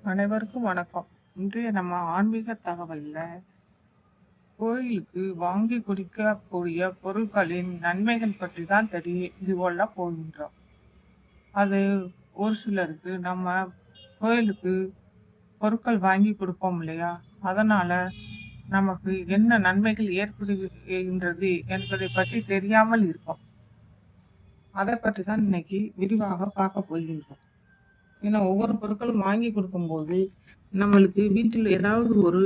அனைவருக்கும் வணக்கம். இன்றைய நம்ம ஆன்மீக தகவல்ல கோயிலுக்கு வாங்கி குடிக்கக்கூடிய பொருட்களின் நன்மைகள் பற்றி தான் இதுபோல போகின்றோம். அது ஒரு சிலருக்கு நம்ம கோயிலுக்கு பொருட்கள் வாங்கி கொடுப்போம் இல்லையா? அதனால நமக்கு என்ன நன்மைகள் ஏற்படுகின்றது என்பதை பற்றி தெரியாமல் இருக்கும். அதை பற்றி தான் இன்னைக்கு விரிவாக பார்க்க போகின்றோம். ஏன்னா ஒவ்வொரு பொருட்களும் வாங்கி கொடுக்கும்போது நம்மளுக்கு வீட்டில் ஏதாவது ஒரு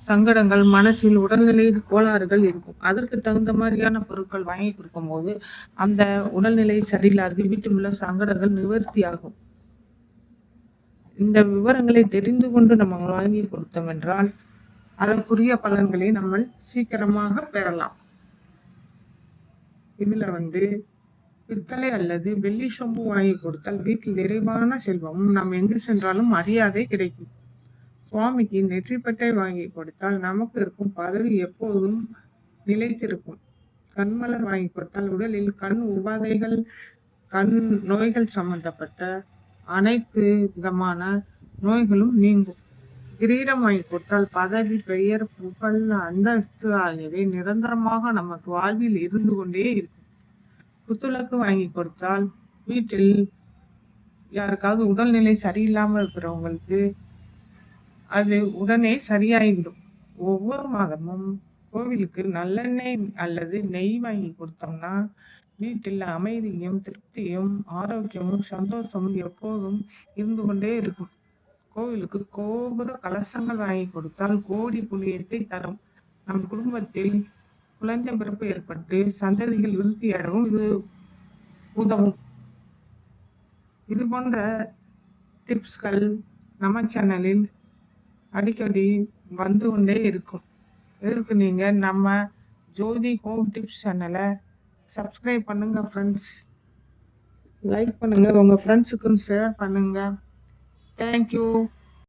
சங்கடங்கள், மனசில் உடல்நிலை கோளாறுகள் இருக்கும். அதற்கு தகுந்த மாதிரியான பொருட்கள் வாங்கி கொடுக்கும்போது அந்த உடல்நிலை சரியில்லாது வீட்டில் உள்ள சங்கடங்கள் நிவர்த்தி ஆகும். இந்த விவரங்களை தெரிந்து கொண்டு நம்ம வாங்கி கொடுத்தோம் என்றால் அதற்குரிய பலன்களை நம்ம சீக்கிரமாக பெறலாம். இதுல பித்தளை அல்லது வெள்ளி சொம்பு வாங்கி கொடுத்தால் வீட்டில் நிறைவான செல்வமும் நாம் எங்கு சென்றாலும் மரியாதை கிடைக்கும். சுவாமிக்கு நெற்றிப்பட்டை வாங்கி கொடுத்தால் நமக்கு இருக்கும் பதவி எப்போதும் நிலைத்திருக்கும். கண்மலர் வாங்கி கொடுத்தால் உடலில் கண் உபாதைகள், கண் நோய்கள் சம்பந்தப்பட்ட அனைத்து விதமான நோய்களும் நீங்கும். கிரீடம் வாங்கி கொடுத்தால் பதவி, பெயர், புகழ், அந்தஸ்து ஆகியவை நிரந்தரமாக நமக்கு வாழ்வில் இருந்து கொண்டே இருக்கும். புத்துளக்கு வாங்கி கொடுத்தால் வீட்டில் யாருக்காவது உடல்நிலை சரியில்லாமல் இருக்கிறவங்களுக்கு அது உடனே சரியாகிவிடும். ஒவ்வொரு மாதமும் கோவிலுக்கு நல்லெண்ணெய் அல்லது நெய் வாங்கி கொடுத்தோம்னா வீட்டில் அமைதியும், திருப்தியும், ஆரோக்கியமும், சந்தோஷமும் எப்போதும் இருந்து கொண்டே இருக்கும். கோவிலுக்கு கோபுர கலசங்கள் வாங்கி கொடுத்தால் கோடி புண்ணியத்தை தரும். நம் குடும்பத்தில் குழந்தை பிறப்பு ஏற்பட்டு சந்ததிகள் விருத்தியடவும் இது உதவும். இது போன்ற டிப்ஸ்கள் நம்ம சேனலில் அடிக்கடி வந்து கொண்டே இருக்கும். இதற்கு நீங்க நம்ம ஜோதி ஹோம் டிப்ஸ் சேனலை சப்ஸ்கிரைப் பண்ணுங்க ஃப்ரெண்ட்ஸ். லைக் பண்ணுங்க, உங்க ஃப்ரெண்ட்ஸுக்கும் ஷேர் பண்ணுங்க. தேங்க்யூ.